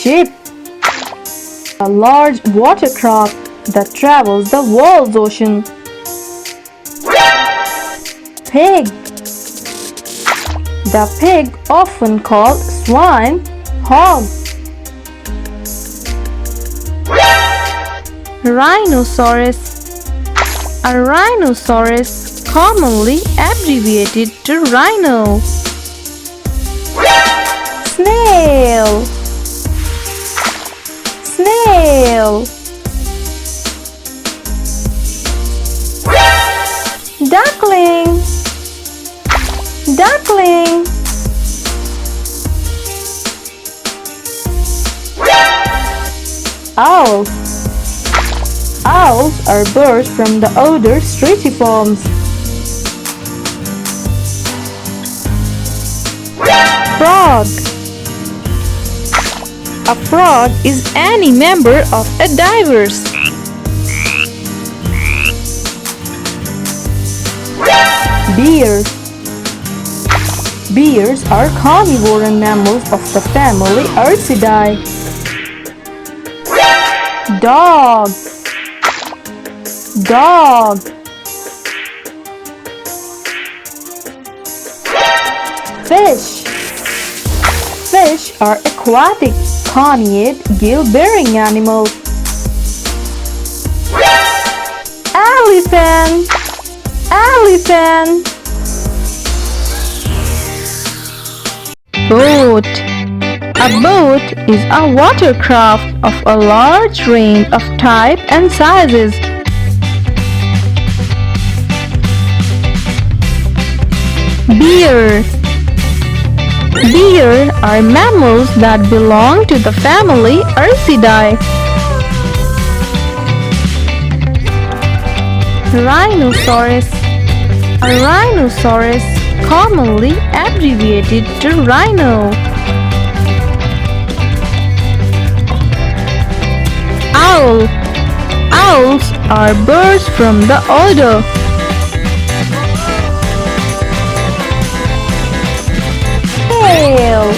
Ship, a large watercraft that travels the world's ocean. Pig, the pig often called swine, hog. Rhinoceros, a rhinoceros commonly abbreviated to rhino. Snail, snail. Duckling, duckling. Owl, owls are birds from the order Stratiforms. Frog, a frog is any member of a diverse. Bear, bears are carnivore mammals of the family Ursidae. Dog, dog. Fish, fish are aquatic conid gill-bearing animals. Elephant, elephant. Boat, a boat is a watercraft of a large range of type and sizes. Bear, deer are mammals that belong to the family Ursidae. Rhinoceros, a rhinoceros commonly abbreviated to rhino. Owl, owls are birds from the order. Whale,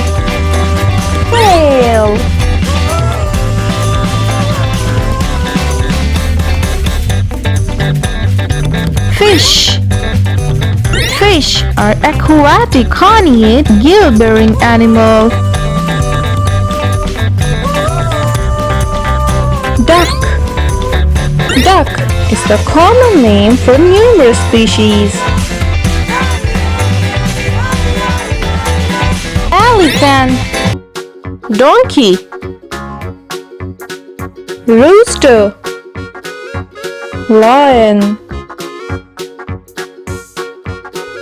whale. Fish, fish are aquatic conid gill-bearing animals. Duck, duck is the common name for numerous species. Elephant, donkey. Rooster, lion.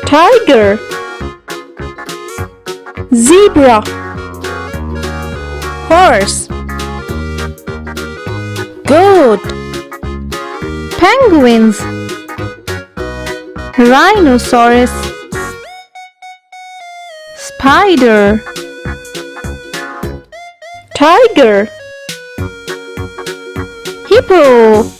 Tiger, zebra. Horse, goat. Penguins, rhinoceros. Spider, tiger. Hippo,